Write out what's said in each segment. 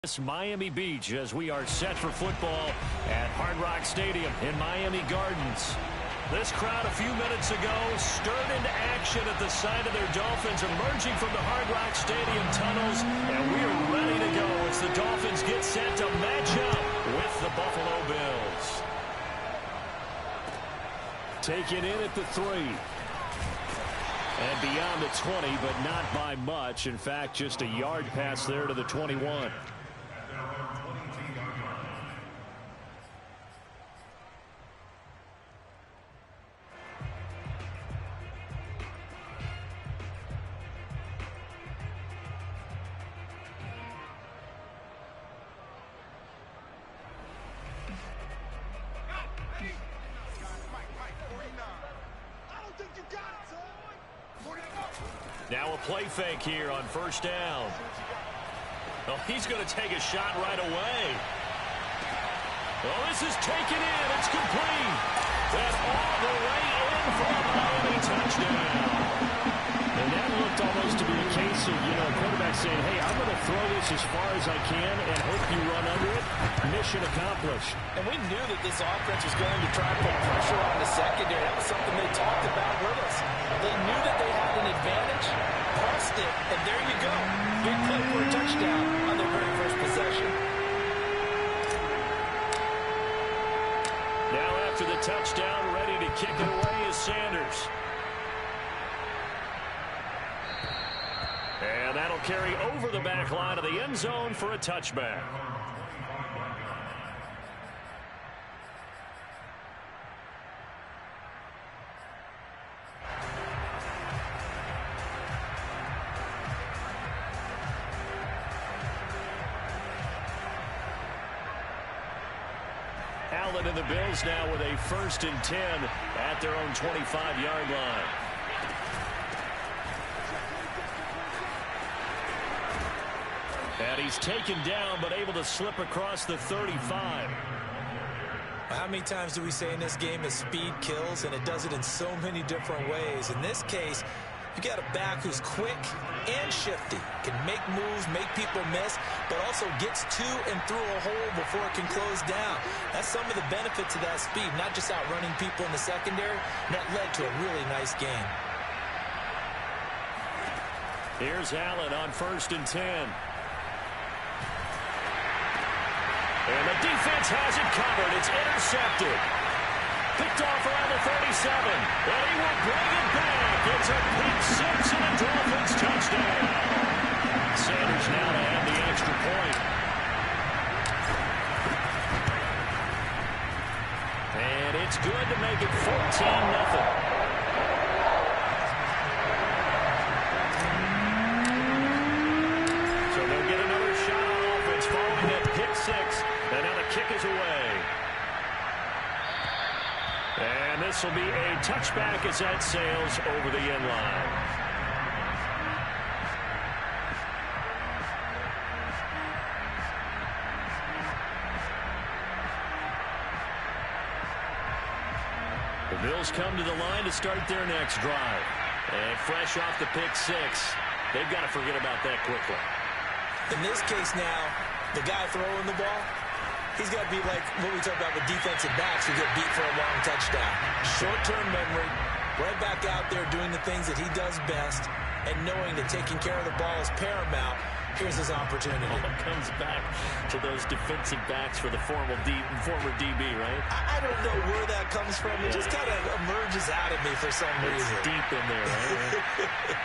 Miami Beach as we are set for football at Hard Rock Stadium in Miami Gardens. This crowd a few minutes ago stirred into action at the side of their Dolphins emerging from the Hard Rock Stadium tunnels, and we are ready to go as the Dolphins get set to match up with the Buffalo Bills. Taken in at the 3. And beyond the 20, but not by much. In fact, just a yard pass there to the 21. Now a play fake here on first down. Oh, he's going to take a shot right away. Oh, this is taken in. It's complete. And all the way in for a Miami touchdown. And that looked almost to be a case of, a quarterback saying, hey, I'm going to throw this as far as I can and hope you run under it. Mission accomplished. And we knew that this offense was going to try to put pressure on the secondary. That was something they talked about with us. They knew that they had an advantage, pressed it, and there you go. Big play for a touchdown on their very first possession. Now after the touchdown, ready to kick it away is Sanders. And that'll carry over the back line of the end zone for a touchback. Allen and the Bills now with a 1st and 10 at their own 25-yard line. And he's taken down, but able to slip across the 35. How many times do we say in this game that speed kills, and it does it in so many different ways? In this case, you got a back who's quick and shifty, can make moves, make people miss, but also gets to and through a hole before it can close down. That's some of the benefits of that speed, not just outrunning people in the secondary. And that led to a really nice game. Here's Allen on 1st and 10. And the defense has it covered. It's intercepted. Picked off around the 37. And he will bring it back. It's a pick six and a Dolphins touchdown. Sanders now to add the extra point. And it's good to make it 14-0. Six, and now the kick is away. And this will be a touchback as that sails over the end line. The Bills come to the line to start their next drive. And fresh off the pick six, they've got to forget about that quickly. In this case now, the guy throwing the ball, he's got to be like what we talk about with defensive backs who get beat for a long touchdown. Short-term memory, right back out there doing the things that he does best, and knowing that taking care of the ball is paramount. Here's his opportunity. It comes back to those defensive backs for the former DB, right? I don't know where that comes from. It just kind of emerges out of me for some reason. It's deep in there, right?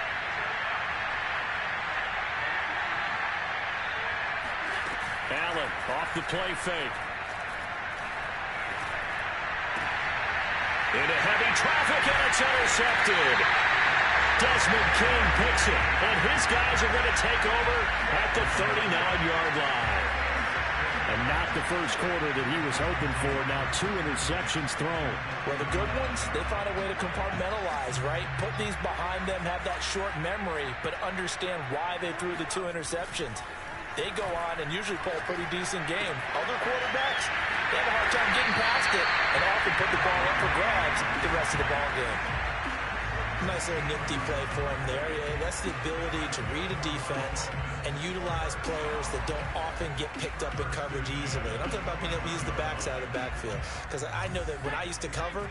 Allen off the play fake. Into heavy traffic, and it's intercepted. Desmond King picks it, and his guys are going to take over at the 39-yard line. And not the first quarter that he was hoping for. Now 2 interceptions thrown. Well, the good ones, they find a way to compartmentalize, right? Put these behind them, have that short memory, but understand why they threw the 2 interceptions. They go on and usually play a pretty decent game. Other quarterbacks, they have a hard time getting past it and often put the ball up for grabs the rest of the ball game. Nice little nifty play for him there. Yeah, that's the ability to read a defense and utilize players that don't often get picked up in coverage easily. And I'm talking about being able to use the backside of the backfield. Because I know that when I used to cover,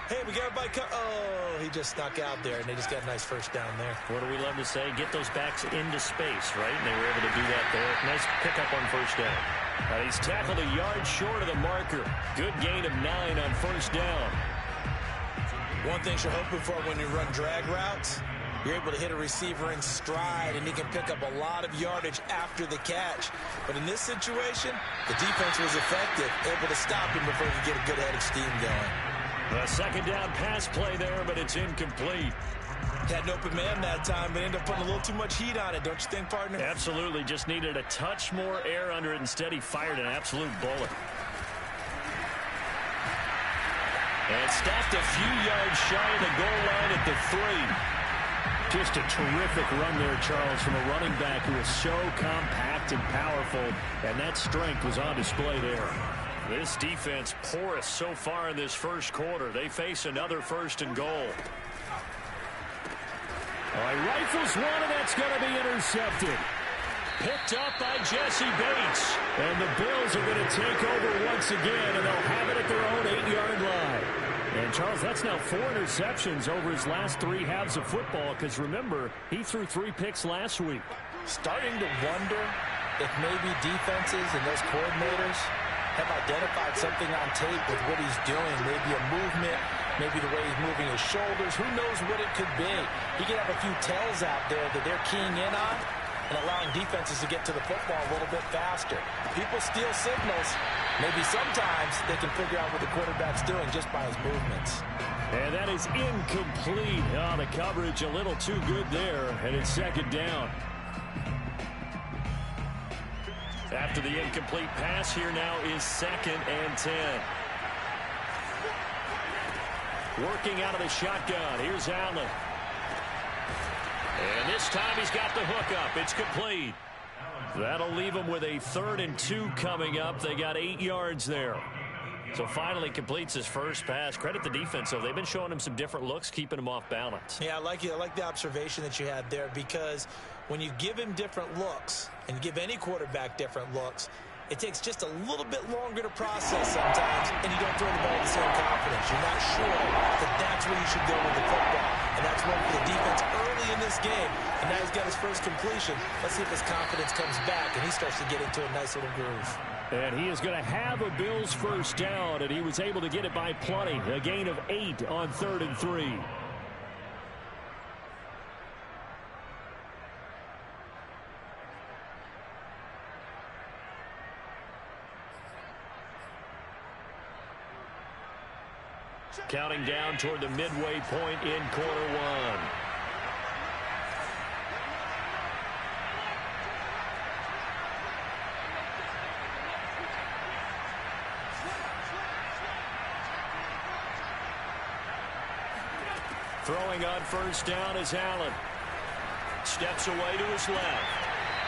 hey, we got everybody oh, he just snuck out there, and they just got a nice first down there. What do we love to say? Get those backs into space, right? And they were able to do that there. Nice pickup on first down. He's tackled a yard short of the marker. Good gain of 9 on first down. One thing you're hoping for when you run drag routes, you're able to hit a receiver in stride, and he can pick up a lot of yardage after the catch. But in this situation, the defense was effective, able to stop him before he could get a good head of steam going. A second down pass play there, but it's incomplete. Had an open man that time, but ended up putting a little too much heat on it, don't you think, partner? Absolutely. Just needed a touch more air under it. Instead, he fired an absolute bullet. And stopped a few yards shy of the goal line at the 3. Just a terrific run there, Charles, from a running back who is so compact and powerful, and that strength was on display there. This defense porous so far in this first quarter. They face another first and goal. All right, rifles one, and that's going to be intercepted. Picked up by Jesse Bates. And the Bills are going to take over once again, and they'll have it at their own 8-yard line. And, Charles, that's now 4 interceptions over his last 3 halves of football, because, remember, he threw 3 picks last week. Starting to wonder if maybe defenses and those coordinators have identified something on tape with what he's doing. Maybe a movement, maybe the way he's moving his shoulders. Who knows what it could be? He could have a few tells out there that they're keying in on and allowing defenses to get to the football a little bit faster. People steal signals. Maybe sometimes they can figure out what the quarterback's doing just by his movements. And that is incomplete. Oh, the coverage a little too good there, and it's second down. After the incomplete pass, here now is 2nd and 10. Working out of the shotgun. Here's Allen. And this time he's got the hook up. It's complete. That'll leave him with a 3rd and 2 coming up. They got 8 yards there. So finally completes his first pass. Credit the defense, though. They've been showing him some different looks, keeping him off balance. Yeah, I like it. I like the observation that you had there, because when you give him different looks and give any quarterback different looks, it takes just a little bit longer to process sometimes, and you don't throw the ball with the same confidence. You're not sure that that's where you should go with the football. And that's one for the defense early in this game. And now he's got his first completion. Let's see if his confidence comes back and he starts to get into a nice little groove. And he is going to have a Bills first down, and he was able to get it by plenty. A gain of 8 on 3rd and 3. Counting down toward the midway point in quarter 1. Throwing on first down is Allen. Steps away to his left.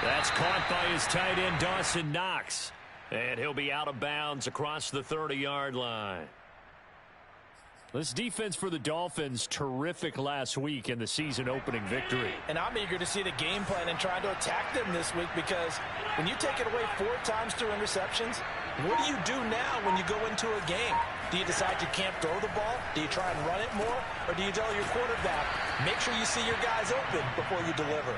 That's caught by his tight end, Dawson Knox. And he'll be out of bounds across the 30-yard line. This defense for the Dolphins, terrific last week in the season-opening victory. And I'm eager to see the game plan and try to attack them this week, because when you take it away 4 times through interceptions, what do you do now when you go into a game? Do you decide you can't throw the ball? Do you try and run it more? Or do you tell your quarterback, make sure you see your guys open before you deliver?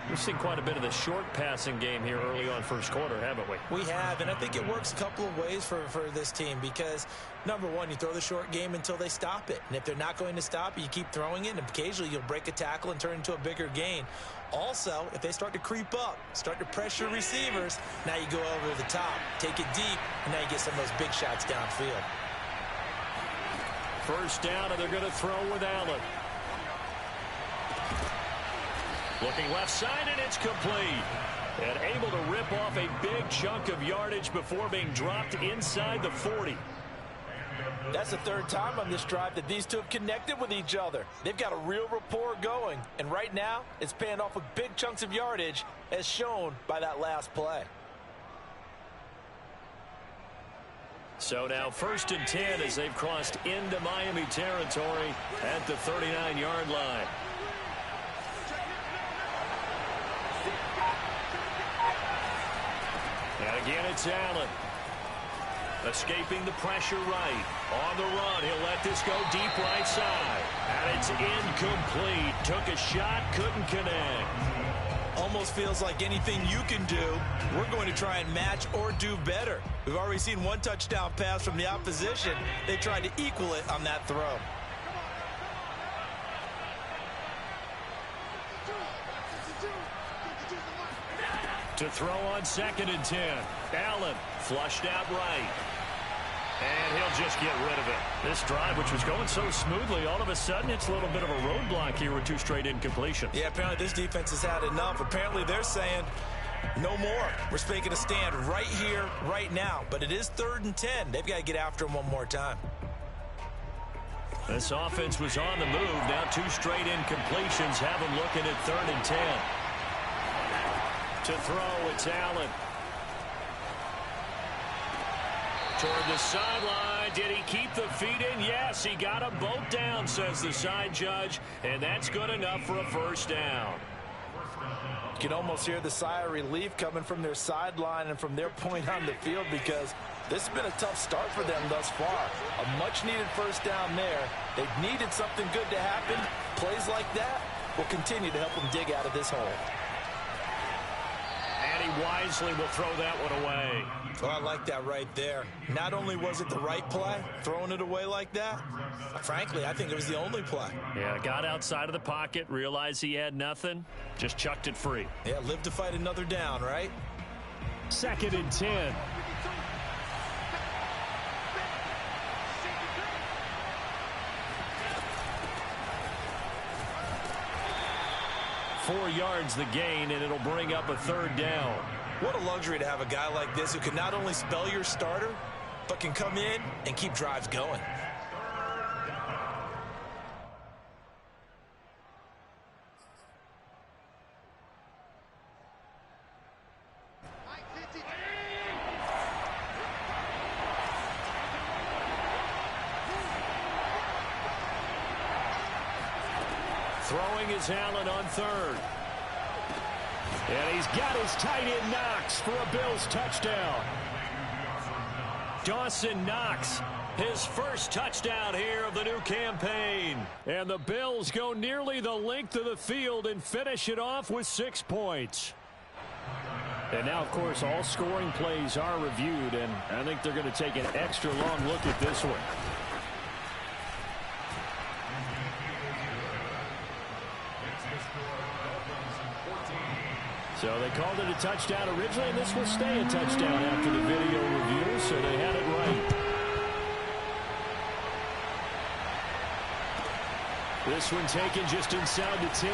We've seen quite a bit of the short passing game here early on first quarter, haven't we? We have, and I think it works a couple of ways for this team, because, number one, you throw the short game until they stop it. And if they're not going to stop it, you keep throwing it, and occasionally you'll break a tackle and turn into a bigger gain. Also, if they start to creep up, start to pressure receivers, now you go over the top, take it deep, and now you get some of those big shots downfield. First down, and they're going to throw with Allen. Looking left side, and it's complete. And able to rip off a big chunk of yardage before being dropped inside the 40. That's the 3rd time on this drive that these two have connected with each other. They've got a real rapport going. And right now, it's paying off with big chunks of yardage, as shown by that last play. So now 1st and 10 as they've crossed into Miami territory at the 39-yard line. And again, it's Allen. Escaping the pressure right. On the run, he'll let this go deep right side. And it's incomplete. Took a shot, couldn't connect. Almost feels like anything you can do, we're going to try and match or do better. We've already seen one touchdown pass from the opposition. They tried to equal it on that throw. To throw on 2nd and 10. Allen flushed out right. And he'll just get rid of it. This drive, which was going so smoothly, all of a sudden it's a little bit of a roadblock here with 2 straight incompletions. Yeah, apparently this defense has had enough. Apparently they're saying no more. We're making a stand right here, right now. But it is 3rd and 10. They've got to get after him one more time. This offense was on the move. Now 2 straight incompletions have them looking at 3rd and 10. To throw, it's Allen. Toward the sideline. Did he keep the feet in? Yes, he got them both down, says the side judge. And that's good enough for a 1st down. You can almost hear the sigh of relief coming from their sideline and from their point on the field, because this has been a tough start for them thus far. A much-needed 1st down there. They've needed something good to happen. Plays like that will continue to help them dig out of this hole. And he wisely will throw that one away. Oh, I like that right there. Not only was it the right play, throwing it away like that, frankly, I think it was the only play. Yeah, got outside of the pocket, realized he had nothing, just chucked it free. Yeah, live to fight another down, right? 2nd and 10. Four yards the gain, and it'll bring up a 3rd down. What a luxury to have a guy like this who can not only spell your starter, but can come in and keep drives going. Throwing is Allen on 3rd. And he's got his tight end Knox for a Bills touchdown. Dawson Knox, his 1st touchdown here of the new campaign. And the Bills go nearly the length of the field and finish it off with 6 points. And now, of course, all scoring plays are reviewed, and I think they're going to take an extra long look at this one. So they called it a touchdown originally, and this will stay a touchdown after the video review, so they had it right. This one taken just inside the 10.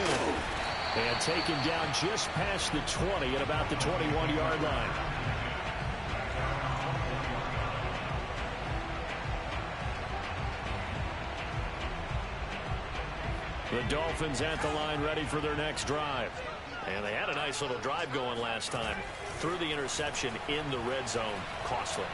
And taken down just past the 20 at about the 21-yard line. The Dolphins at the line ready for their next drive. And they had a nice little drive going last time. Threw the interception in the red zone. Costly.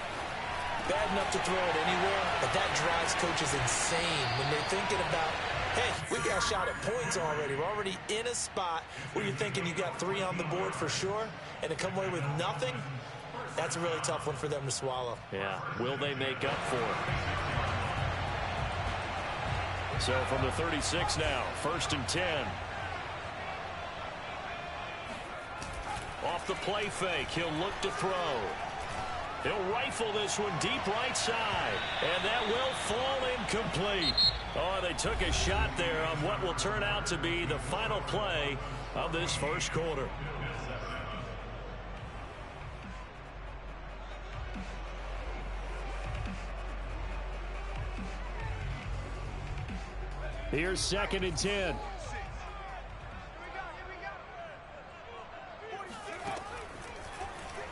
Bad enough to throw it anywhere, but that drives coaches insane when they're thinking about, hey, we got a shot at points already. We're already in a spot where you're thinking you got 3 on the board for sure, and to come away with nothing, that's a really tough one for them to swallow. Yeah, will they make up for it? So from the 36 now, 1st and 10. Off the play fake, he'll look to throw. He'll rifle this one deep right side, and that will fall incomplete. Oh, they took a shot there on what will turn out to be the final play of this 1st quarter. Here's 2nd and 10.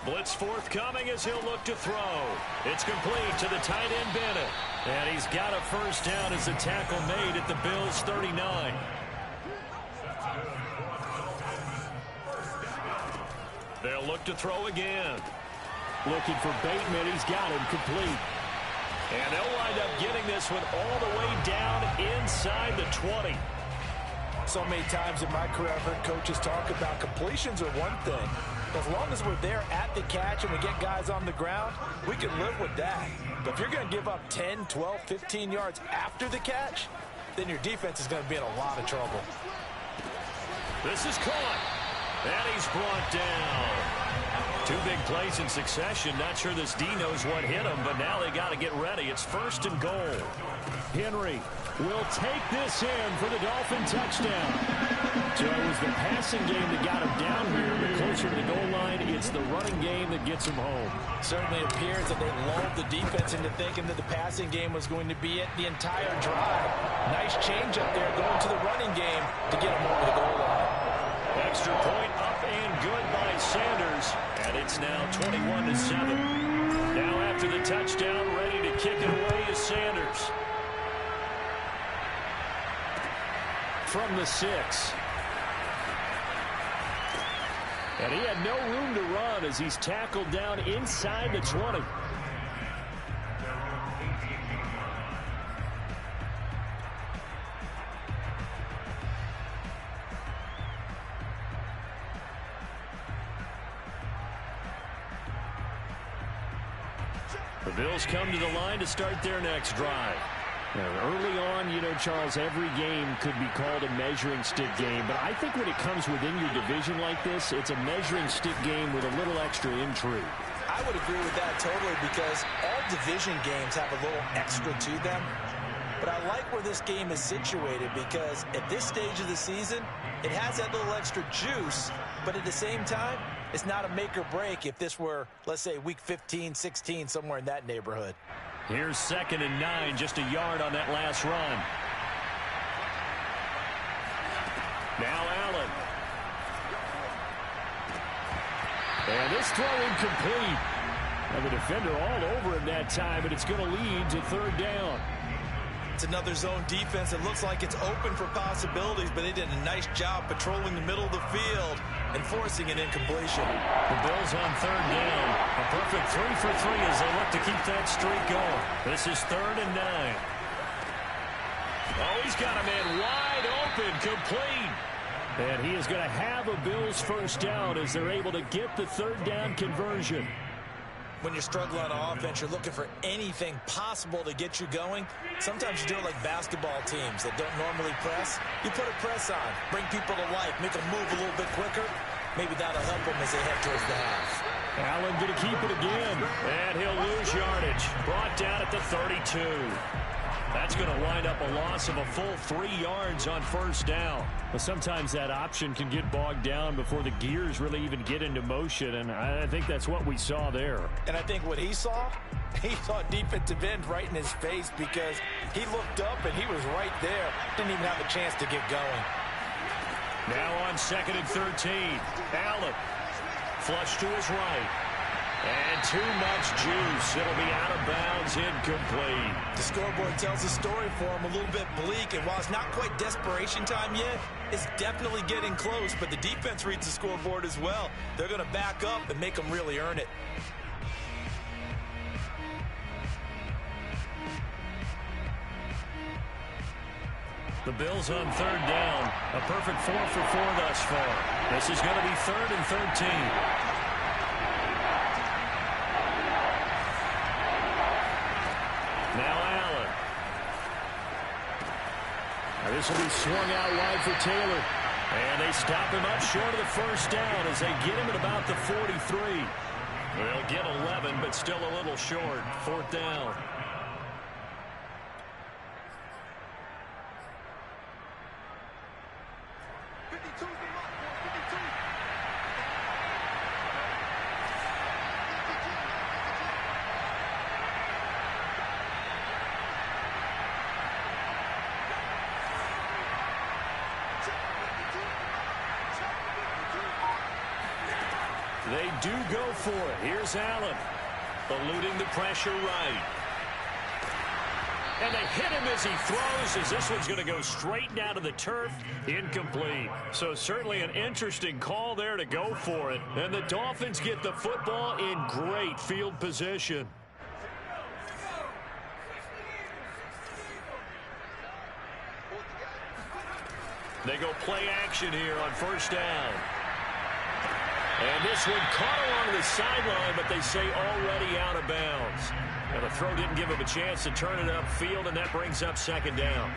Blitz forthcoming as he'll look to throw. It's complete to the tight end Bennett. And he's got a 1st down as a tackle made at the Bills' 39. They'll look to throw again. Looking for Bateman. He's got him complete. And they'll wind up getting this one all the way down inside the 20. So many times in my career, I've heard coaches talk about completions are one thing. As long as we're there at the catch and we get guys on the ground, we can live with that. But if you're going to give up 10, 12, 15 yards after the catch, then your defense is going to be in a lot of trouble. This is caught. And he's brought down. Two big plays in succession. Not sure this D knows what hit him, but now they got to get ready. It's 1st and goal. Henry will take this in for the Dolphin touchdown. So it was the passing game that got him down here, but closer to the goal line, it's the running game that gets him home. Certainly appears that they lulled the defense into thinking that the passing game was going to be it the entire drive. Nice change up there going to the running game to get him over the goal line. Extra point up and good by Sanders, and it's now 21-7. Now after the touchdown, ready to kick it away is Sanders. From the 6. And he had no room to run as he's tackled down inside the 20. The Bills come to the line to start their next drive. Now, early on, you know, Charles, every game could be called a measuring stick game. But I think when it comes within your division like this, it's a measuring stick game with a little extra intrigue. I would agree with that totally because all division games have a little extra to them. But I like where this game is situated because at this stage of the season, it has that little extra juice. But at the same time, it's not a make or break if this were, let's say, week 15, 16, somewhere in that neighborhood. Here's 2nd and 9, just a yard on that last run. Now Allen. And this throw incomplete. And the defender all over him that time, but it's going to lead to 3rd down. It's another zone defense. It looks like it's open for possibilities, but they did a nice job patrolling the middle of the field and forcing an incompletion. The Bills on 3rd down. A perfect 3 for 3 as they look to keep that streak going. This is 3rd and 9. Oh, he's got a man wide open, complete. And he is going to have a Bills 1st down as they're able to get the 3rd down conversion. When you're struggling on offense, you're looking for anything possible to get you going. Sometimes you do it like basketball teams that don't normally press. You put a press on, bring people to life, make them move a little bit quicker. Maybe that'll help them as they head towards the half. Allen going to keep it again, and he'll lose yardage. Brought down at the 32. That's going to wind up a loss of a full 3 yards on 1st down. But sometimes that option can get bogged down before the gears really even get into motion, and I think that's what we saw there. And I think what he saw defensive end right in his face because he looked up and he was right there. Didn't even have a chance to get going. Now on 2nd and 13. Allen. Flush to his right. And too much juice. It'll be out of bounds, incomplete. The scoreboard tells the story for him, a little bit bleak. And while it's not quite desperation time yet, it's definitely getting close. But the defense reads the scoreboard as well. They're going to back up and make them really earn it. The Bills on 3rd down. A perfect 4 for 4 thus far. This is going to be 3rd and 13. Now Allen. Now this will be swung out wide for Taylor. And they stop him up short of the 1st down as they get him at about the 43. They'll get 11, but still a little short. 4th down. They do go for it. Here's Allen. Eluding the pressure right. And they hit him as he throws, as this one's going to go straight down to the turf. Incomplete. So certainly an interesting call there to go for it. And the Dolphins get the football in great field position. They go play action here on first down. And this one caught along the sideline, but they say already out of bounds. Now the throw didn't give him a chance to turn it upfield, and that brings up second down.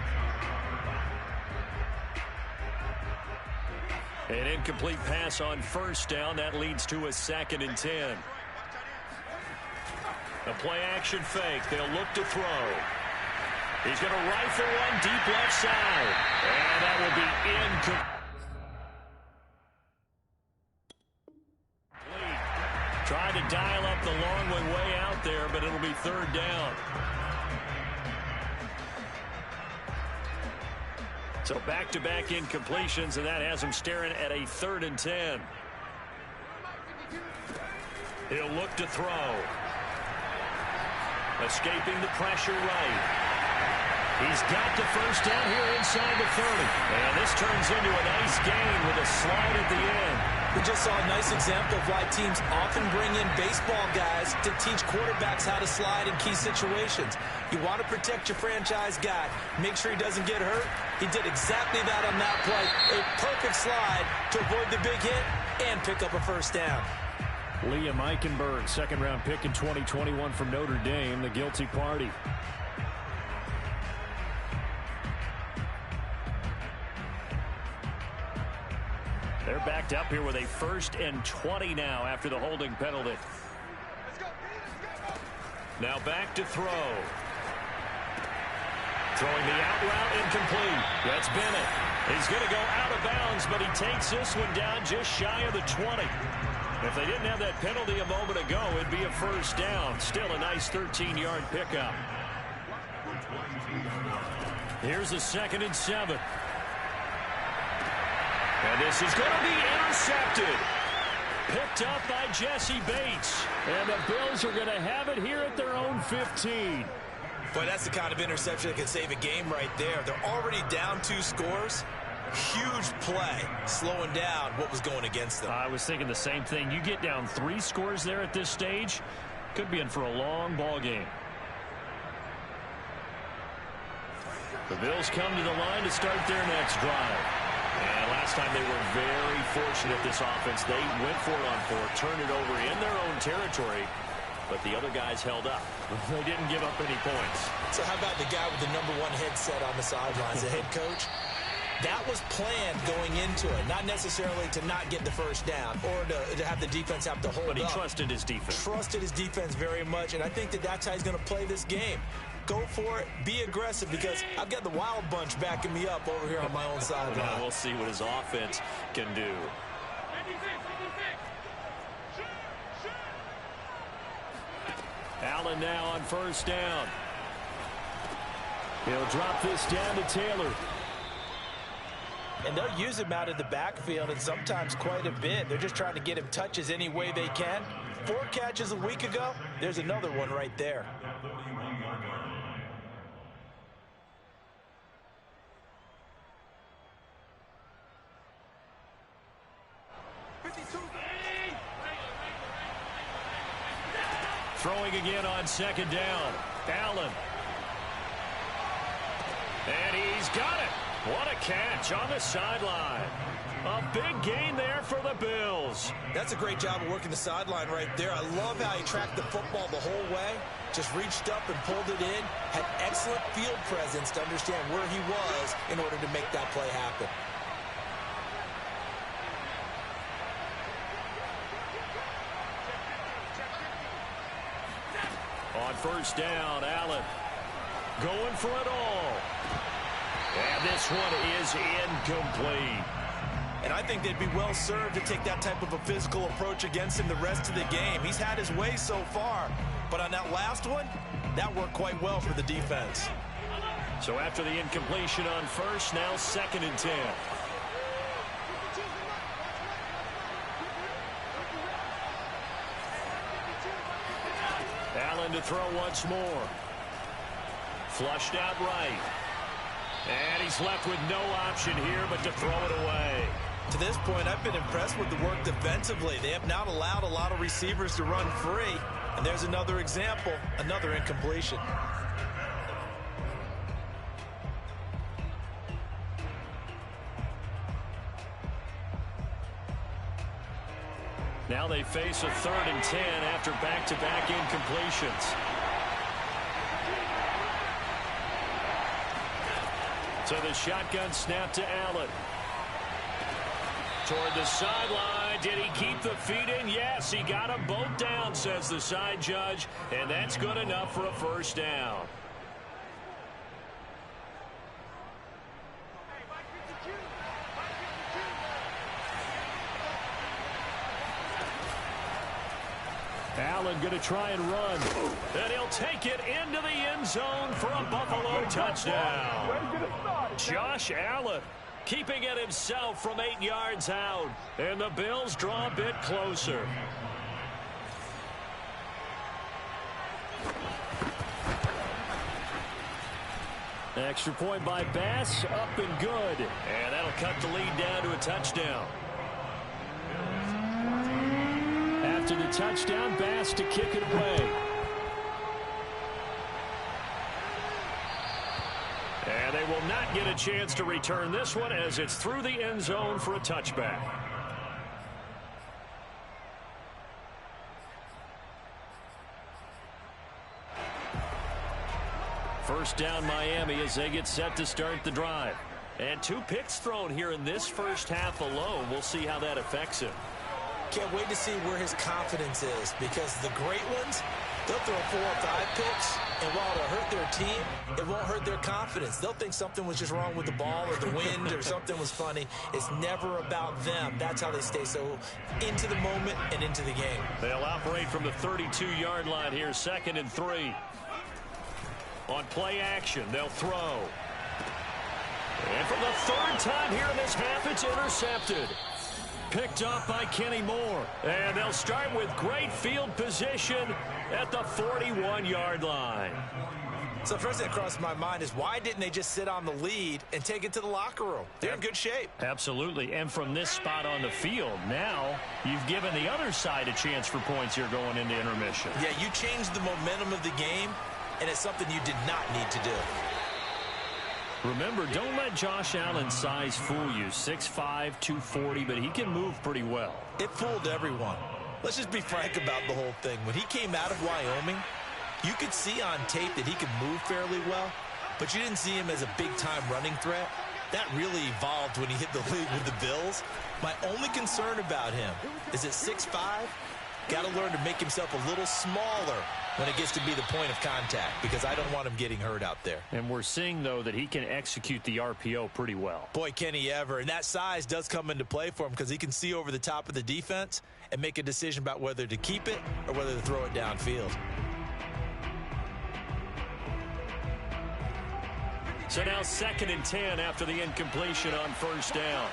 An incomplete pass on first down. That leads to a 2nd and 10. A play-action fake. They'll look to throw. He's going to rifle one deep left side. And that will be incomplete. Trying to dial up the long way out there, but it'll be 3rd down. So back-to-back incompletions, and that has him staring at a 3rd and 10. He'll look to throw. Escaping the pressure right. He's got the first down here inside the 30. And this turns into a nice gain with a slide at the end. We just saw a nice example of why teams often bring in baseball guys to teach quarterbacks how to slide in key situations. You want to protect your franchise guy. Make sure he doesn't get hurt. He did exactly that on that play. A perfect slide to avoid the big hit and pick up a first down. Liam Eichenberg, 2nd-round pick in 2021 from Notre Dame, the guilty party. They're backed up here with a 1st and 20 now after the holding penalty. Now back to throw. Throwing the out route incomplete. That's Bennett. He's going to go out of bounds, but he takes this one down just shy of the 20. If they didn't have that penalty a moment ago, it'd be a first down. Still a nice 13-yard pickup. Here's a 2nd and 7. And this is going to be intercepted. Picked up by Jesse Bates. And the Bills are going to have it here at their own 15. But that's the kind of interception that can save a game right there. They're already down 2 scores. Huge play, slowing down what was going against them. I was thinking the same thing. You get down 3 scores there at this stage, could be in for a long ball game. The Bills come to the line to start their next drive. And last time they were very fortunate, this offense. They went for it on 4, turned it over in their own territory, but the other guys held up. They didn't give up any points. So how about the guy with the #1 headset on the sidelines, the head coach? That was planned going into it, not necessarily to not get the first down or to have the defense have to hold up. But he trusted his defense. Trusted his defense very much, and I think that's how he's going to play this game. Go for it, be aggressive, because I've got the wild bunch backing me up over here on my own sideline. Well, we'll see what his offense can do. Allen now on first down. He'll drop this down to Taylor. And they'll use him out of the backfield, and sometimes quite a bit. They're just trying to get him touches any way they can. 4 catches a week ago. There's another one right there. Throwing again on 2nd down. Allen. And he's got it. What a catch on the sideline. A big gain there for the Bills. That's a great job of working the sideline right there. I love how he tracked the football the whole way. Just reached up and pulled it in. Had excellent field presence to understand where he was in order to make that play happen. On first down, Allen going for it all. And this one is incomplete. And I think they'd be well served to take that type of a physical approach against him the rest of the game. He's had his way so far, but on that last one, that worked quite well for the defense. So after the incompletion on first, now 2nd and 10. Allen to throw once more. Flushed out right. And he's left with no option here but to throw it away. To this point, I've been impressed with the work defensively. They have not allowed a lot of receivers to run free. And there's another example, another incompletion. Now they face a 3rd and 10 after back-to-back incompletions. So the shotgun snap to Allen. Toward the sideline. Did he keep the feet in? Yes, he got them both down, says the side judge. And that's good enough for a first down. Allen going to try and run. And he'll take it into the end zone for a Buffalo touchdown. Josh Allen keeping it himself from 8 yards out. And the Bills draw a bit closer. Extra point by Bass, up and good. And that'll cut the lead down to a touchdown. After the touchdown, Bass to kick it away. And they will not get a chance to return this one as it's through the end zone for a touchback. First down Miami as they get set to start the drive. And 2 picks thrown here in this first half alone. We'll see how that affects him. Can't wait to see where his confidence is, because the great ones, they'll throw 4 or 5 picks, and while it'll hurt their team, it won't hurt their confidence. They'll think something was just wrong with the ball or the wind or something was funny. It's never about them. That's how they stay so into the moment and into the game. They'll operate from the 32-yard line here, 2nd and 3. On play action, they'll throw. And for the 3rd time here in this half, it's intercepted. Picked up by Kenny Moore. And they'll start with great field position at the 41-yard line. So first thing that crossed my mind is, why didn't they just sit on the lead and take it to the locker room? They're in good shape. Absolutely. And from this spot on the field, now you've given the other side a chance for points here going into intermission. Yeah, you changed the momentum of the game, and it's something you did not need to do. Remember, don't let Josh Allen's size fool you. 6'5", 240, but he can move pretty well. It fooled everyone. Let's just be frank about the whole thing. When he came out of Wyoming, you could see on tape that he could move fairly well, but you didn't see him as a big-time running threat. That really evolved when he hit the league with the Bills. My only concern about him is at 6'5", got to learn to make himself a little smaller when it gets to be the point of contact, because I don't want him getting hurt out there. And we're seeing, though, that he can execute the RPO pretty well. Boy, can he ever. And that size does come into play for him, because he can see over the top of the defense and make a decision about whether to keep it or whether to throw it downfield. So now 2nd and 10 after the incompletion on 1st down.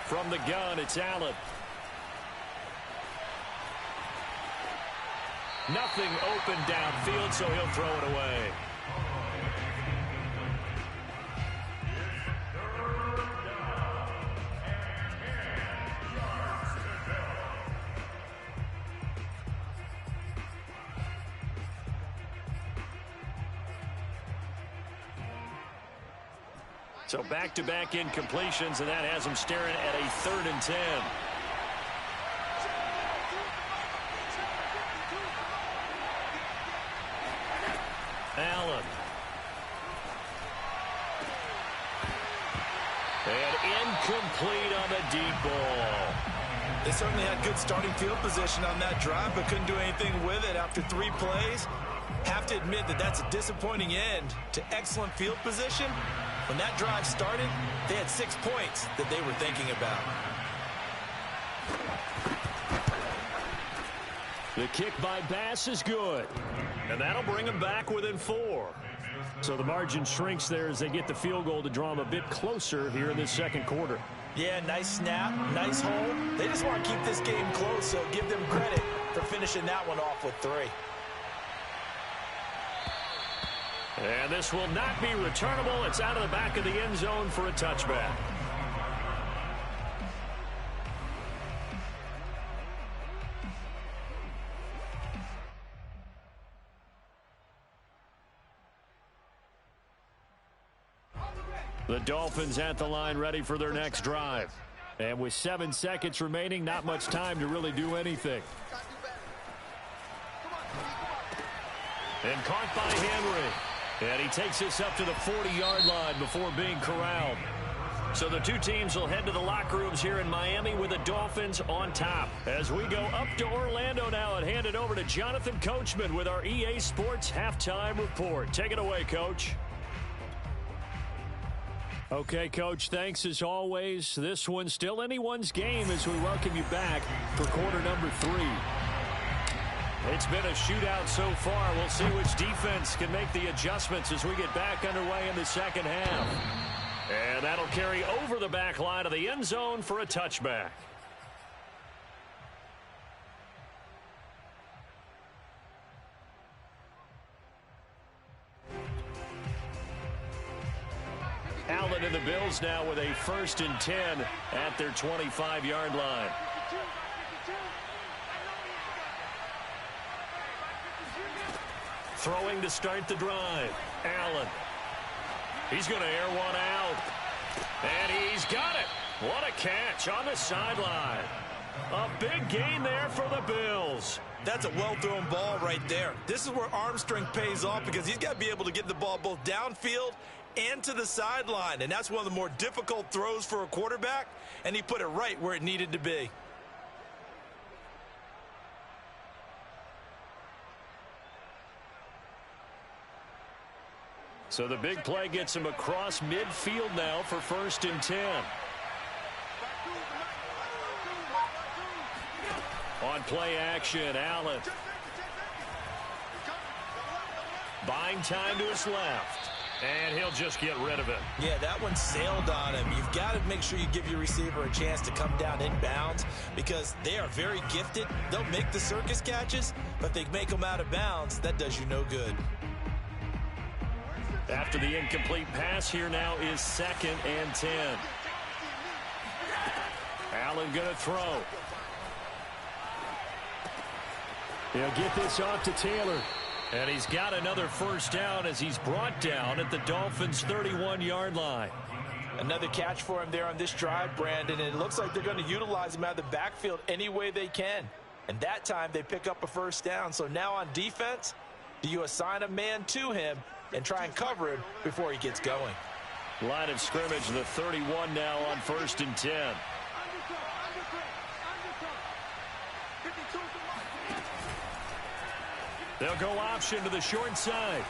From the gun, it's Allen. Nothing open downfield, so he'll throw it away. So back-to-back incompletions, and that has him staring at a 3rd and 10. Allen. And incomplete on the deep ball. They certainly had good starting field position on that drive, but couldn't do anything with it after 3 plays. Have to admit that that's a disappointing end to excellent field position. When that drive started, they had 6 points that they were thinking about. The kick by Bass is good. And that'll bring them back within 4. So the margin shrinks there as they get the field goal to draw them a bit closer here in this 2nd quarter. Yeah, nice snap, nice hole. They just want to keep this game close, so give them credit for finishing that one off with 3. And this will not be returnable. It's out of the back of the end zone for a touchback. The Dolphins at the line ready for their next drive. And with 7 seconds remaining, not much time to really do anything. And caught by Henry. And he takes this up to the 40-yard line before being corralled. So the two teams will head to the locker rooms here in Miami with the Dolphins on top. As we go up to Orlando now and hand it over to Jonathan Coachman with our EA Sports Halftime Report. Take it away, Coach. Okay, Coach, thanks as always. This one's still anyone's game as we welcome you back for quarter number 3. It's been a shootout so far. We'll see which defense can make the adjustments as we get back underway in the second half. And that'll carry over the back line of the end zone for a touchback. Allen and the Bills now with a 1st and 10 at their 25-yard line. Throwing to start the drive. Allen. He's going to air one out. And he's got it. What a catch on the sideline. A big gain there for the Bills. That's a well-thrown ball right there. This is where arm strength pays off because he's got to be able to get the ball both downfield and to the sideline. And that's one of the more difficult throws for a quarterback. And he put it right where it needed to be. So the big play gets him across midfield now for 1st and 10. On play action, Allen. Buying time to his left. And he'll just get rid of it. Yeah, that one sailed on him. You've got to make sure you give your receiver a chance to come down inbounds because they are very gifted. They'll make the circus catches, but if they make them out of bounds, that does you no good. After the incomplete pass, here now is 2nd and 10. Allen going to throw. He'll get this off to Taylor. And he's got another 1st down as he's brought down at the Dolphins' 31-yard line. Another catch for him there on this drive, Brandon, and it looks like they're going to utilize him out of the backfield any way they can. And that time they pick up a 1st down. So now on defense, do you assign a man to him and try and cover him before he gets going? Line of scrimmage, the 31 now on 1st and 10. They'll go option to the short side.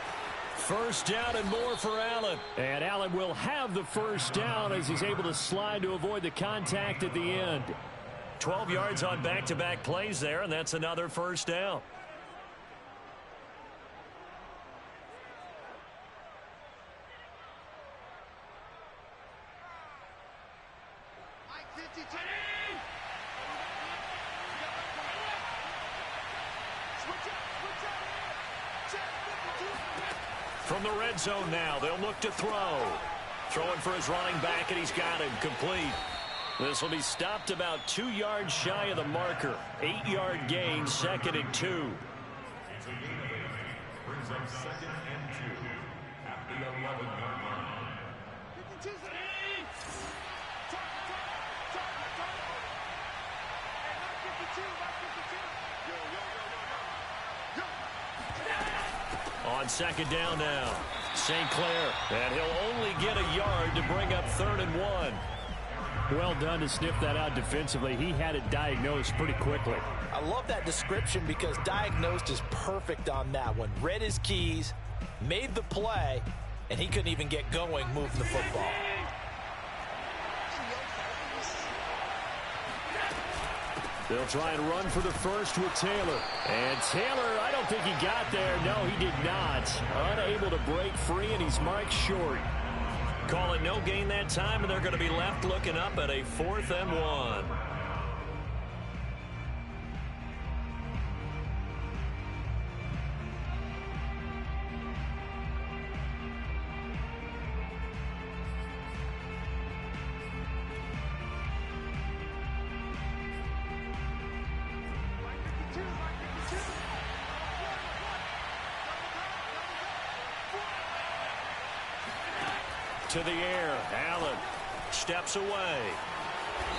1st down and more for Allen. And Allen will have the 1st down as he's able to slide to avoid the contact at the end. 12 yards on back-to-back plays there, and that's another 1st down. From the red zone now, they'll look to throw. Throwing for his running back, and he's got him complete. This will be stopped about 2 yards shy of the marker. 8-yard gain, 2nd and 2. Brings up 2nd and 2 at the 11-yard line. On 2nd down now, St. Clair, and he'll only get a yard to bring up 3rd and 1. Well done to sniff that out defensively. He had it diagnosed pretty quickly. I love that description because diagnosed is perfect on that one. Read his keys, made the play, and he couldn't even get going moving the football. They'll try and run for the 1st with Taylor. And Taylor, I don't think he got there. No, he did not. Unable to break free, and he's marked short. Call it no gain that time, and they're going to be left looking up at a 4th and 1. To the air, Allen steps away.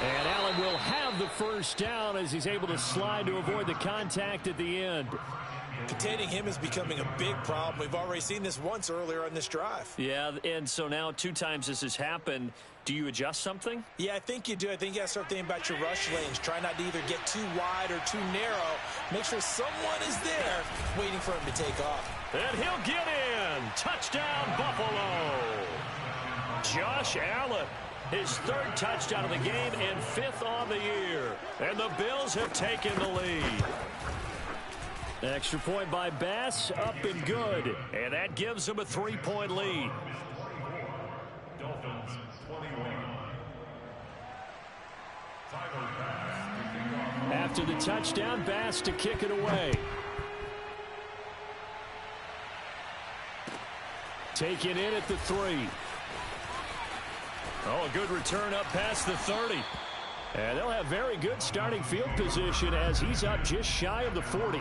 And Allen will have the first down as he's able to slide to avoid the contact at the end. Containing him is becoming a big problem. We've already seen this once earlier on this drive. Yeah, and so now 2 times this has happened. Do you adjust something? Yeah, I think you do. I think you got to start thinking about your rush lanes. Try not to either get too wide or too narrow. Make sure someone is there waiting for him to take off. And he'll get in. Touchdown, Buffalo. Josh Allen, his 3rd touchdown of the game and 5th on the year. And the Bills have taken the lead. Extra point by Bass, up and good. And that gives them a 3-point lead. Dolphins 21. After the touchdown, Bass to kick it away. Taken in at the 3. Oh, a good return up past the 30. And they'll have very good starting field position as he's up just shy of the 40.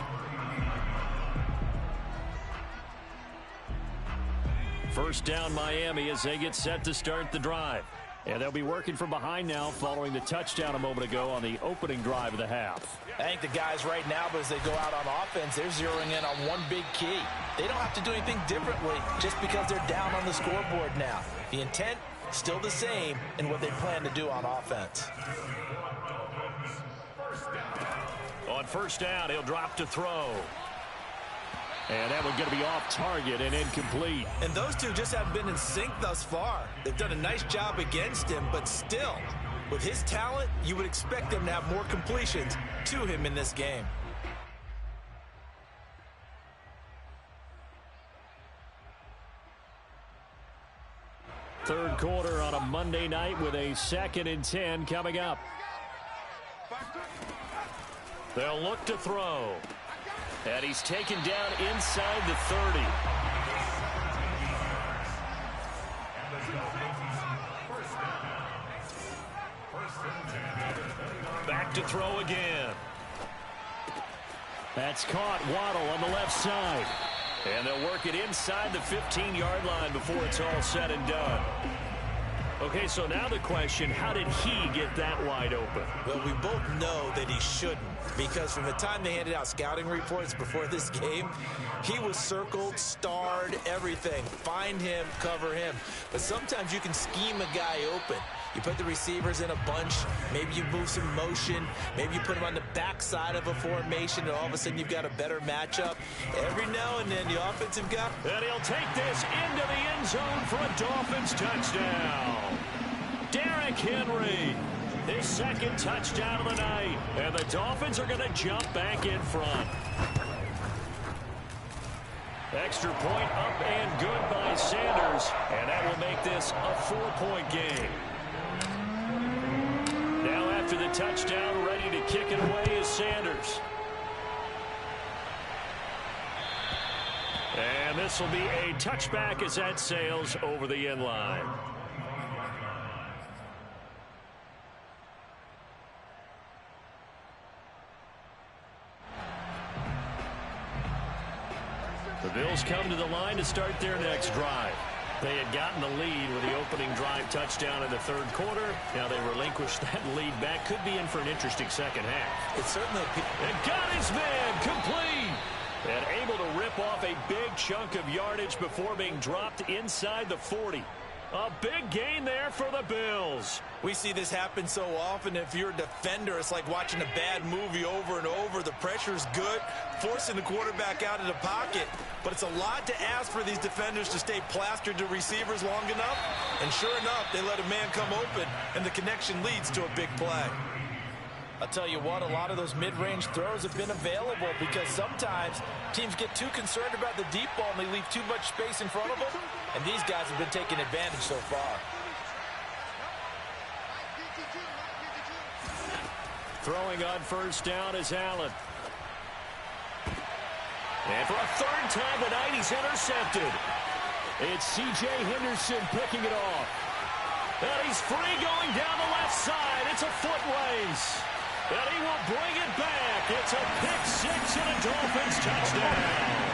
First down Miami as they get set to start the drive. And they'll be working from behind now following the touchdown a moment ago on the opening drive of the half. I think the guys right now, but as they go out on offense, they're zeroing in on one big key. They don't have to do anything differently just because they're down on the scoreboard now. The intent, still the same in what they plan to do on offense. On first down, he'll drop to throw. And that one's going to be off target and incomplete. And those two just haven't been in sync thus far. They've done a nice job against him, but still, with his talent, you would expect them to have more completions to him in this game. Third quarter on a Monday night with a 2nd and 10 coming up. They'll look to throw. And he's taken down inside the 30. Back to throw again. That's caught. Waddle on the left side. And they'll work it inside the 15-yard line before it's all said and done. Okay, so now the question, how did he get that wide open? Well, we both know that he shouldn't, because from the time they handed out scouting reports before this game, he was circled, starred, everything. Find him, cover him. But sometimes you can scheme a guy open. You put the receivers in a bunch. Maybe you move some motion. Maybe you put them on the backside of a formation, and all of a sudden you've got a better matchup. Every now and then, the offensive guy. And he'll take this into the end zone for a Dolphins touchdown. Derrick Henry, his 2nd touchdown of the night. And the Dolphins are going to jump back in front. Extra point up and good by Sanders. And that will make this a 4-point game. Now after the touchdown, ready to kick it away is Sanders. And this will be a touchback as that sails over the end line. The Bills come to the line to start their next drive. They had gotten the lead with the opening drive touchdown in the 3rd quarter. Now they relinquish that lead back. Could be in for an interesting second half. It's certainly. And got his man complete. And able to rip off a big chunk of yardage before being dropped inside the 40. A big gain there for the Bills. We see this happen so often. If you're a defender, it's like watching a bad movie over and over. The pressure's good, forcing the quarterback out of the pocket. But it's a lot to ask for these defenders to stay plastered to receivers long enough. And sure enough, they let a man come open, and the connection leads to a big play. I'll tell you what, a lot of those mid-range throws have been available because sometimes teams get too concerned about the deep ball and they leave too much space in front of them. And these guys have been taking advantage so far. Throwing on first down is Allen. And for a 3rd time tonight, he's intercepted. It's C.J. Henderson picking it off. And he's free going down the left side. It's a foot race. And he will bring it back. It's a pick 6 and a Dolphins touchdown.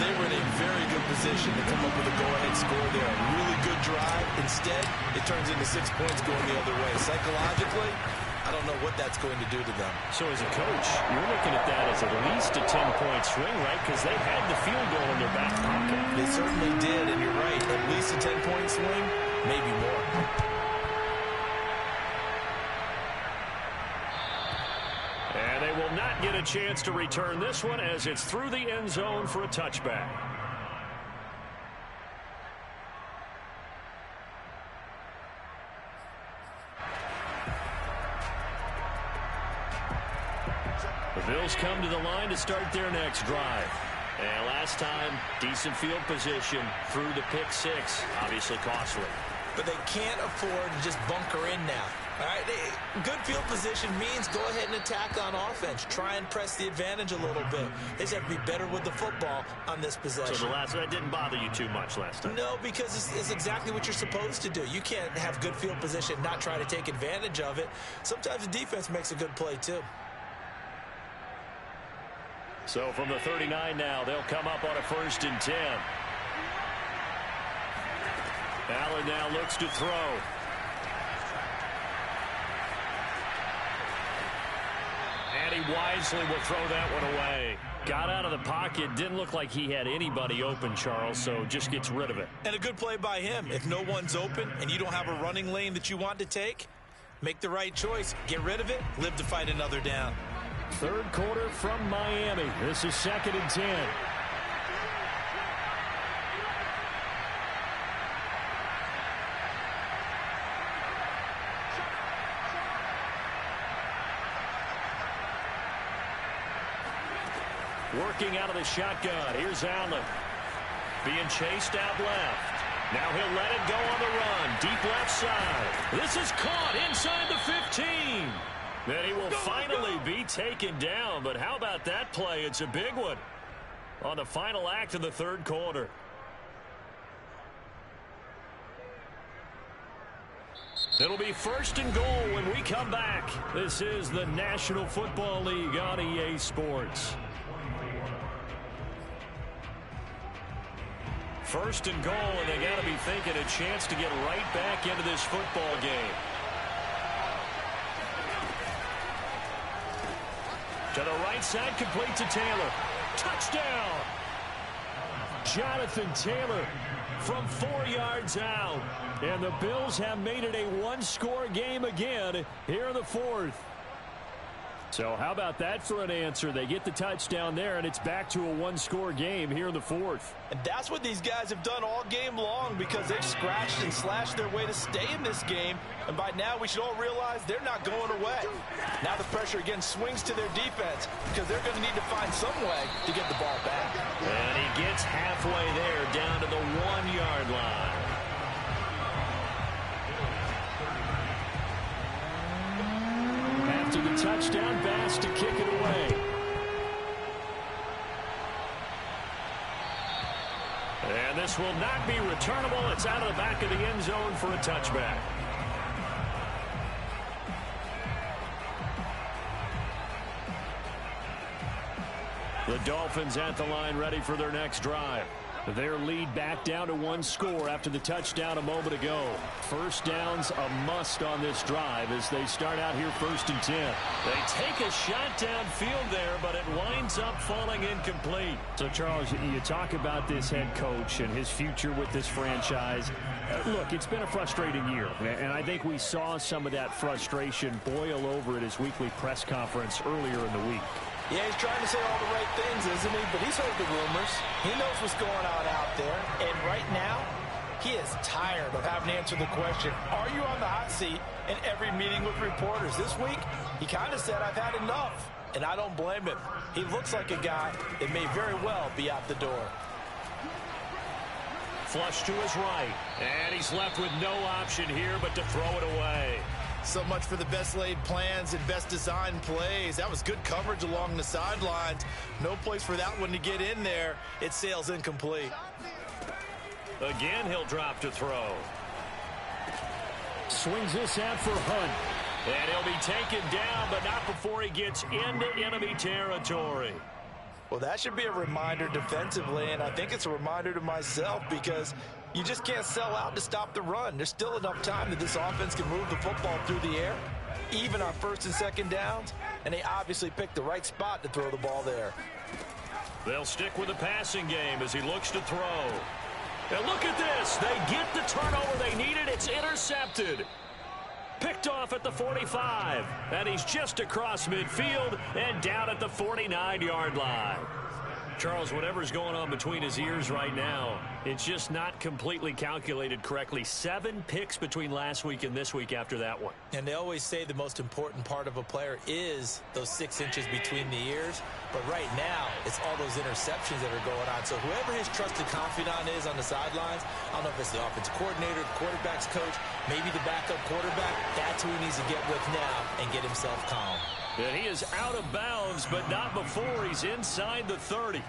they were in a very good position to come up with a go-ahead score there. A really good drive. Instead, it turns into 6 points going the other way. Psychologically, I don't know what that's going to do to them. So as a coach, you're looking at that as at least a 10-point swing, right? Because they had the field goal in their back pocket. They certainly did, and you're right. At least a 10-point swing, maybe more. And they will not get a chance to return this one as it's through the end zone for a touchback. The Bills come to the line to start their next drive. And last time, decent field position through the pick six. Obviously costly. But they can't afford to just bunker in now. All right, good field position means go ahead and attack on offense. Try and press the advantage a little bit. They just have to be better with the football on this possession. So that didn't bother you too much last time? No, because it's exactly what you're supposed to do. You can't have good field position, not try to take advantage of it. Sometimes the defense makes a good play too. So from the 39 now, they'll come up on a 1st and 10. Allen now looks to throw. And he wisely will throw that one away. Got out of the pocket. Didn't look like he had anybody open, Charles, so just gets rid of it. And a good play by him. If no one's open and you don't have a running lane that you want to take, make the right choice. Get rid of it. Live to fight another down. Third quarter from Miami. This is 2nd and 10. Working out of the shotgun. Here's Allen. Being chased out left. Now he'll let it go on the run. Deep left side. This is caught inside the 15. Then he will finally be taken down. But how about that play? It's a big one on the final act of the third quarter. It'll be 1st and goal when we come back. This is the National Football League on EA Sports. 1st and goal, and they got to be thinking a chance to get right back into this football game. To the right side, complete to Taylor. Touchdown! Jonathan Taylor from 4 yards out. And the Bills have made it a one-score game again here in the 4th. So how about that for an answer? They get the touchdown there, and it's back to a one-score game here in the 4th. And that's what these guys have done all game long because they've scratched and slashed their way to stay in this game. And by now, we should all realize they're not going away. Now the pressure again swings to their defense because they're going to need to find some way to get the ball back. And he gets halfway there down to the 1-yard line. After the touchdown, Bass to kick it away. And this will not be returnable. It's out of the back of the end zone for a touchback. The Dolphins at the line ready for their next drive. Their lead back down to 1 score after the touchdown a moment ago. First down's a must on this drive as they start out here 1st and 10. They take a shot downfield there, but it winds up falling incomplete. So, Charles, you talk about this head coach and his future with this franchise. Look, it's been a frustrating year, and I think we saw some of that frustration boil over at his weekly press conference earlier in the week. Yeah, he's trying to say all the right things, isn't he? But he's heard the rumors. He knows what's going on out there. And right now, he is tired of having to answer the question, are you on the hot seat in every meeting with reporters? This week, he kind of said, I've had enough. And I don't blame him. He looks like a guy that may very well be out the door. Flush to his right. And he's left with no option here but to throw it away. So much for the best laid plans and best designed plays. That was good coverage along the sidelines. No place for that one to get in there. It sails incomplete. Again, he'll drop to throw. Swings this out for Hunt. And he'll be taken down, but not before he gets into enemy territory. Well, that should be a reminder defensively, and I think it's a reminder to myself because you just can't sell out to stop the run. There's still enough time that this offense can move the football through the air, even on first and second downs, and they obviously picked the right spot to throw the ball there. They'll stick with the passing game as he looks to throw. And look at this. They get the turnover they needed. It's intercepted. Picked off at the 45. And he's just across midfield and down at the 49-yard line. Charles, whatever's going on between his ears right now, it's just not completely calculated correctly. 7 picks between last week and this week after that one. And they always say the most important part of a player is those 6 inches between the ears. But right now, it's all those interceptions that are going on. So whoever his trusted confidant is on the sidelines, I don't know if it's the offensive coordinator, the quarterback's coach, maybe the backup quarterback, that's who he needs to get with now and get himself calm. And he is out of bounds, but not before he's inside the 30.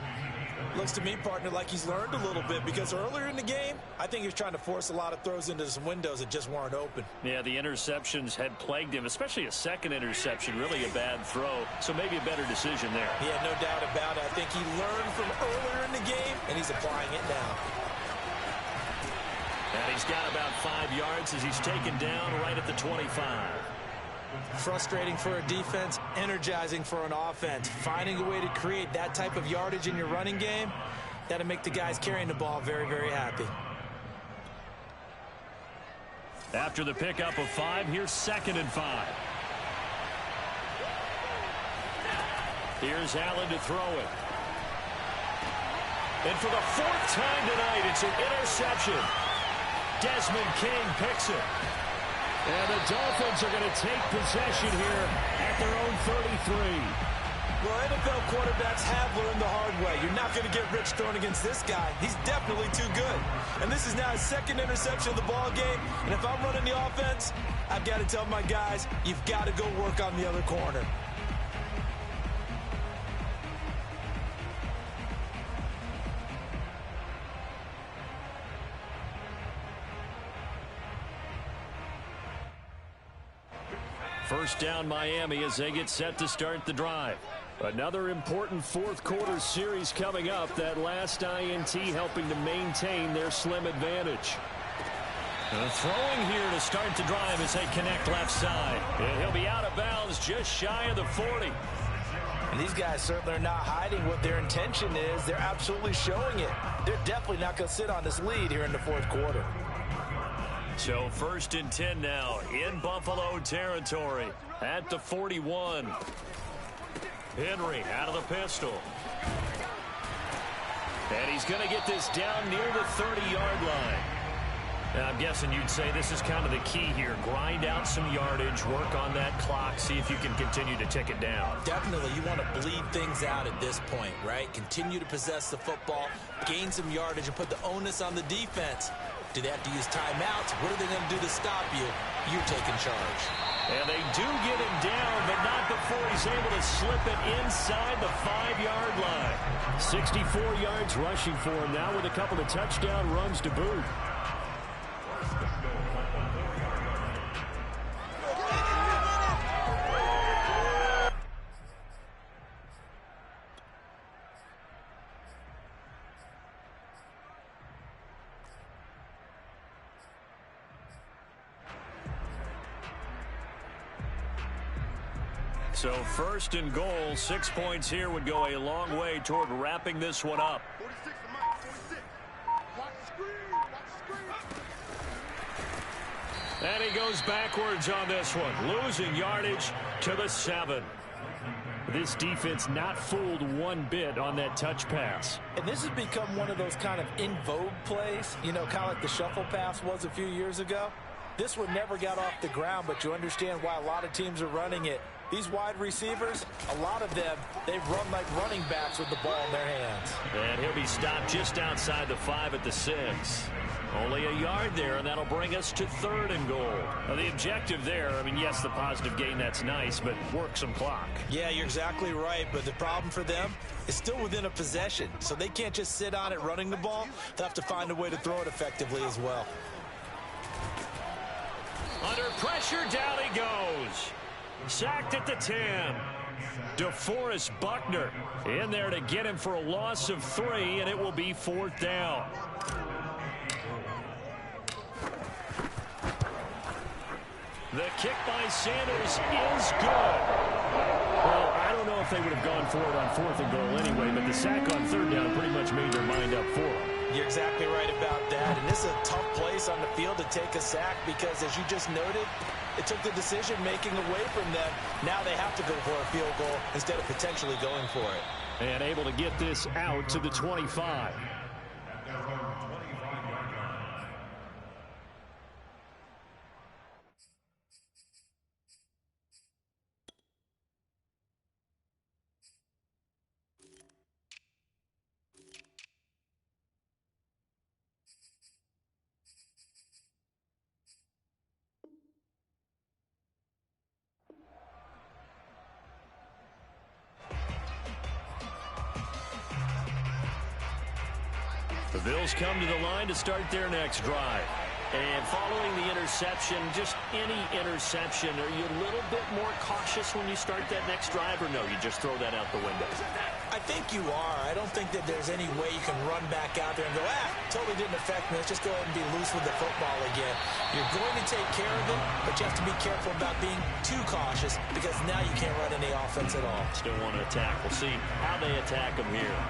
Looks to me, partner, like he's learned a little bit because earlier in the game, I think he was trying to force a lot of throws into some windows that just weren't open. Yeah, the interceptions had plagued him, especially a second interception, really a bad throw. So maybe a better decision there. Yeah, no doubt about it. I think he learned from earlier in the game, and he's applying it now. And he's got about 5 yards as he's taken down right at the 25. Frustrating for a defense, energizing for an offense. Finding a way to create that type of yardage in your running game, that'll make the guys carrying the ball very, very happy. After the pickup of 5, here's 2nd and 5. Here's Allen to throw it. And for the 4th time tonight, it's an interception. Desmond King picks it. And the Dolphins are going to take possession here at their own 33. Well, NFL quarterbacks have learned the hard way. You're not going to get rich throwing against this guy. He's definitely too good. And this is now his 2nd interception of the ball game. And if I'm running the offense, I've got to tell my guys, you've got to go work on the other corner. First down Miami as they get set to start the drive. Another important 4th quarter series coming up. That last INT helping to maintain their slim advantage. Throwing here to start the drive as they connect left side. And he'll be out of bounds just shy of the 40. And these guys certainly are not hiding what their intention is. They're absolutely showing it. They're definitely not going to sit on this lead here in the 4th quarter. So 1st and 10 now in Buffalo territory at the 41. Henry out of the pistol. And he's going to get this down near the 30-yard line. Now, I'm guessing you'd say this is kind of the key here. Grind out some yardage, work on that clock, see if you can continue to tick it down. Definitely. You want to bleed things out at this point, right? Continue to possess the football, gain some yardage, and put the onus on the defense. Do they have to use timeouts? What are they going to do to stop you? You're taking charge. And they do get him down, but not before he's able to slip it inside the 5-yard line. 64 yards rushing for him now with a couple of touchdown runs to boot. So 1st and goal, 6 points here would go a long way toward wrapping this one up. 46 to Mike, 46. Watch the screen, And he goes backwards on this one, losing yardage to the 7. This defense not fooled one bit on that touch pass. And this has become one of those kind of in vogue plays, you know, kind of like the shuffle pass was a few years ago. This one never got off the ground, but you understand why a lot of teams are running it. These wide receivers, a lot of them, they run like running backs with the ball in their hands. And he'll be stopped just outside the 5 at the 6. Only a yard there, and that'll bring us to 3rd and goal. Now, the objective there, I mean, yes, the positive gain, that's nice, but work some clock. Yeah, you're exactly right, but the problem for them is still within a possession, so they can't just sit on it running the ball. They'll have to find a way to throw it effectively as well. Under pressure, down he goes. Sacked at the 10. DeForest Buckner in there to get him for a loss of 3, and it will be 4th down. The kick by Sanders is good. Well, I don't know if they would have gone for it on 4th and goal anyway, but the sack on 3rd down pretty much made their mind up for them. You're exactly right about that, and this is a tough place on the field to take a sack because, as you just noted, it took the decision-making away from them. Now they have to go for a field goal instead of potentially going for it. And able to get this out to the 25. The Bills come to the line to start their next drive. And following the interception, just any interception, are you a little bit more cautious when you start that next drive, or no, you just throw that out the window? I think you are. I don't think that there's any way you can run back out there and go, totally didn't affect me. Let's just go ahead and be loose with the football again. You're going to take care of it, but you have to be careful about being too cautious because now you can't run any offense at all. Still want to attack. We'll see how they attack them here.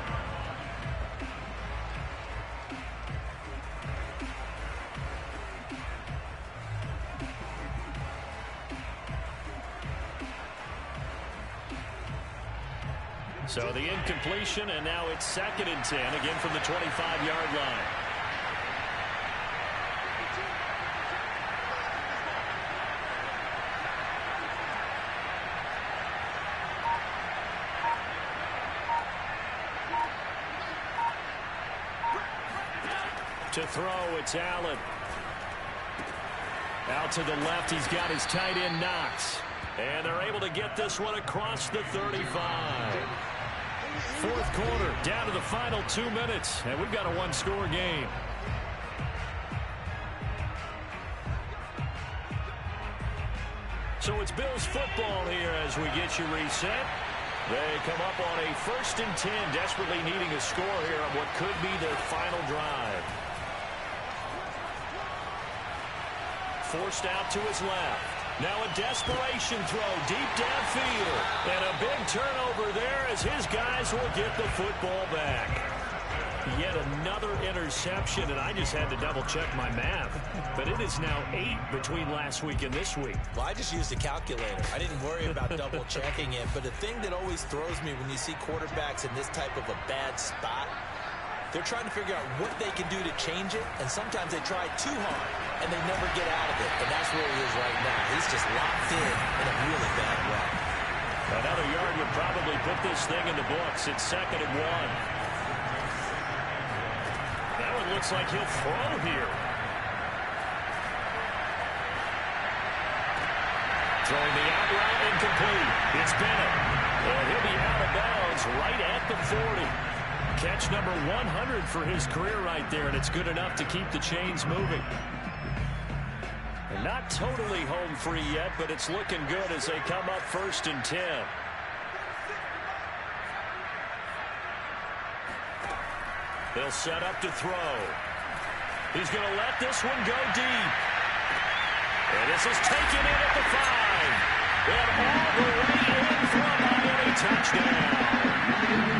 So the incompletion, and now it's 2nd and 10, again from the 25-yard line. To throw, it's Allen. Out to the left, he's got his tight end Knox. And they're able to get this one across the 35. 4th quarter, down to the final 2 minutes, and we've got a one-score game. So it's Bills football here as we get you reset. They come up on a 1st and 10, desperately needing a score here on what could be their final drive. Forced out to his left. Now a desperation throw deep downfield. And a big turnover there as his guys will get the football back. Yet another interception, and I just had to double-check my math. But it is now 8 between last week and this week. Well, I just used a calculator. I didn't worry about double-checking it. But the thing that always throws me when you see quarterbacks in this type of a bad spot, they're trying to figure out what they can do to change it, and sometimes they try too hard, and they never get out of it. And that's where he is right now. He's just locked in a really bad way. Another yard would probably put this thing in the books. It's 2nd and 1. Now it looks like he'll throw here. Throwing the out route incomplete. It's Bennett. And he'll be out of bounds right at the 40. Catch number 100 for his career right there, and it's good enough to keep the chains moving. And not totally home free yet, but it's looking good as they come up 1st and 10. They'll set up to throw. He's going to let this one go deep. And this is taken in at the 5. And all the way in for a Miami touchdown.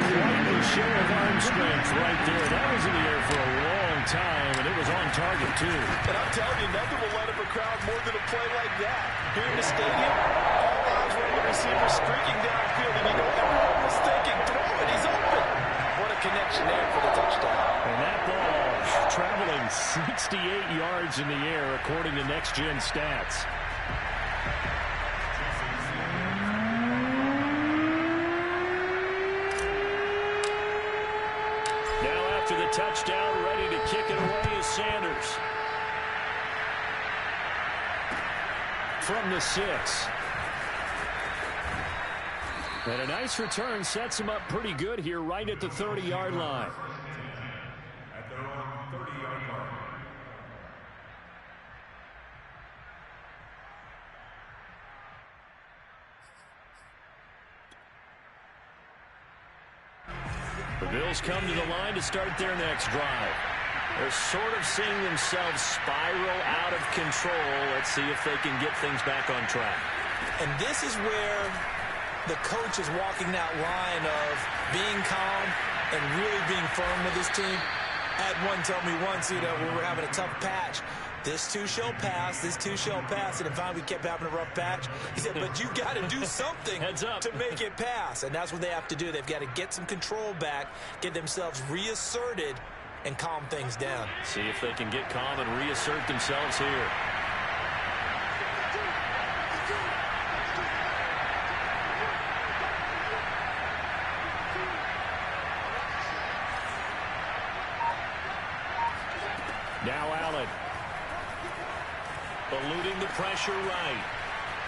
Quite a show of arm strength right there. That was in the air for a long time, and it was on target, too. And I'm telling you, nothing will light up a crowd more than a play like that. Here in the stadium, all eyes were on the receiver streaking downfield, and you know everyone was thinking, throw it, he's open. What a connection there for the touchdown. And that ball traveling 68 yards in the air, according to Next Gen Stats. To the touchdown, ready to kick it away is Sanders. From the 6. And a nice return sets him up pretty good here right at the 30-yard line. At their own 30-yard line. The Bills come to the line to start their next drive. They're sort of seeing themselves spiral out of control. Let's see if they can get things back on track. And this is where the coach is walking that line of being calm and really being firm with his team. I had one tell me once, when we were having a tough patch, this too shall pass, this too shall pass. And finally we kept having a rough patch. He said, but you got to do something to make it pass. And that's what they have to do. They've got to get some control back, get themselves reasserted, and calm things down. See if they can get calm and reassert themselves here. Now Allen. Eluding the pressure right.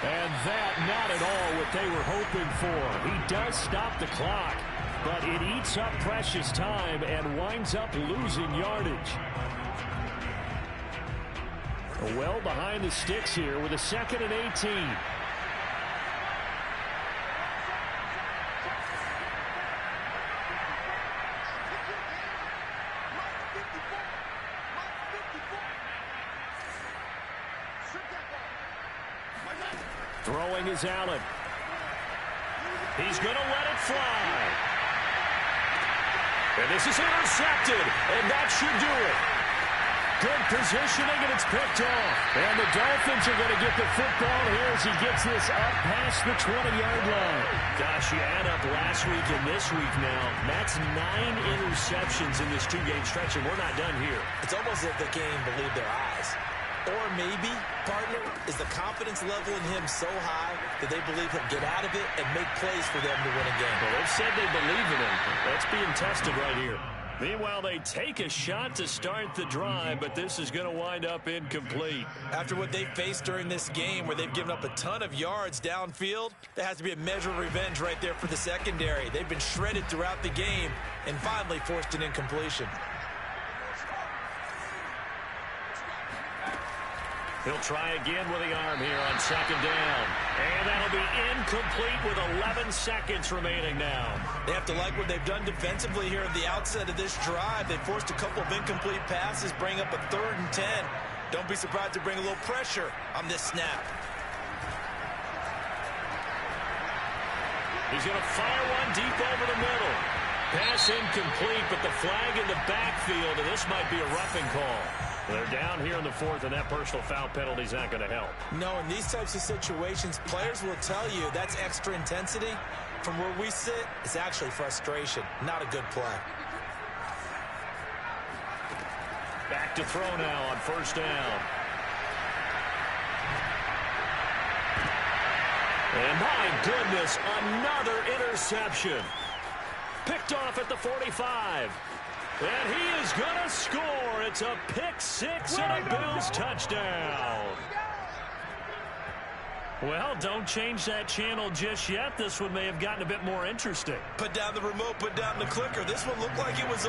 And that not at all what they were hoping for. He does stop the clock, but it eats up precious time and winds up losing yardage. Well behind the sticks here with a 2nd and 18. Throwing is Allen. He's going to let it fly. And this is intercepted, and that should do it. Good positioning, and it's picked off. And the Dolphins are going to get the football here as he gets this up past the 20-yard line. Gosh, you add up last week and this week now. That's 9 interceptions in this 2-game stretch, and we're not done here. It's almost as if they can't even believe their eyes. Or maybe, partner, is the confidence level in him so high that they believe he'll get out of it and make plays for them to win a game. Well, they've said they believe in him. That's being tested right here. Meanwhile, they take a shot to start the drive, but this is going to wind up incomplete. After what they faced during this game where they've given up a ton of yards downfield, there has to be a measure of revenge right there for the secondary. They've been shredded throughout the game and finally forced an incompletion. He'll try again with the arm here on 2nd down. And that'll be incomplete with 11 seconds remaining now. They have to like what they've done defensively here at the outset of this drive. They forced a couple of incomplete passes, bring up a 3rd and 10. Don't be surprised to bring a little pressure on this snap. He's going to fire one deep over the middle. Pass incomplete, but the flag in the backfield, and this might be a roughing call. They're down here in the 4th, and that personal foul penalty is not going to help. No, in these types of situations, players will tell you that's extra intensity. From where we sit, it's actually frustration, not a good play. Back to throw now on 1st down. And my goodness, another interception. Picked off at the 45. And he is going to score. It's a pick 6 and a Bills touchdown. Well, don't change that channel just yet. This one may have gotten a bit more interesting. Put down the remote, put down the clicker. This one looked like it was over.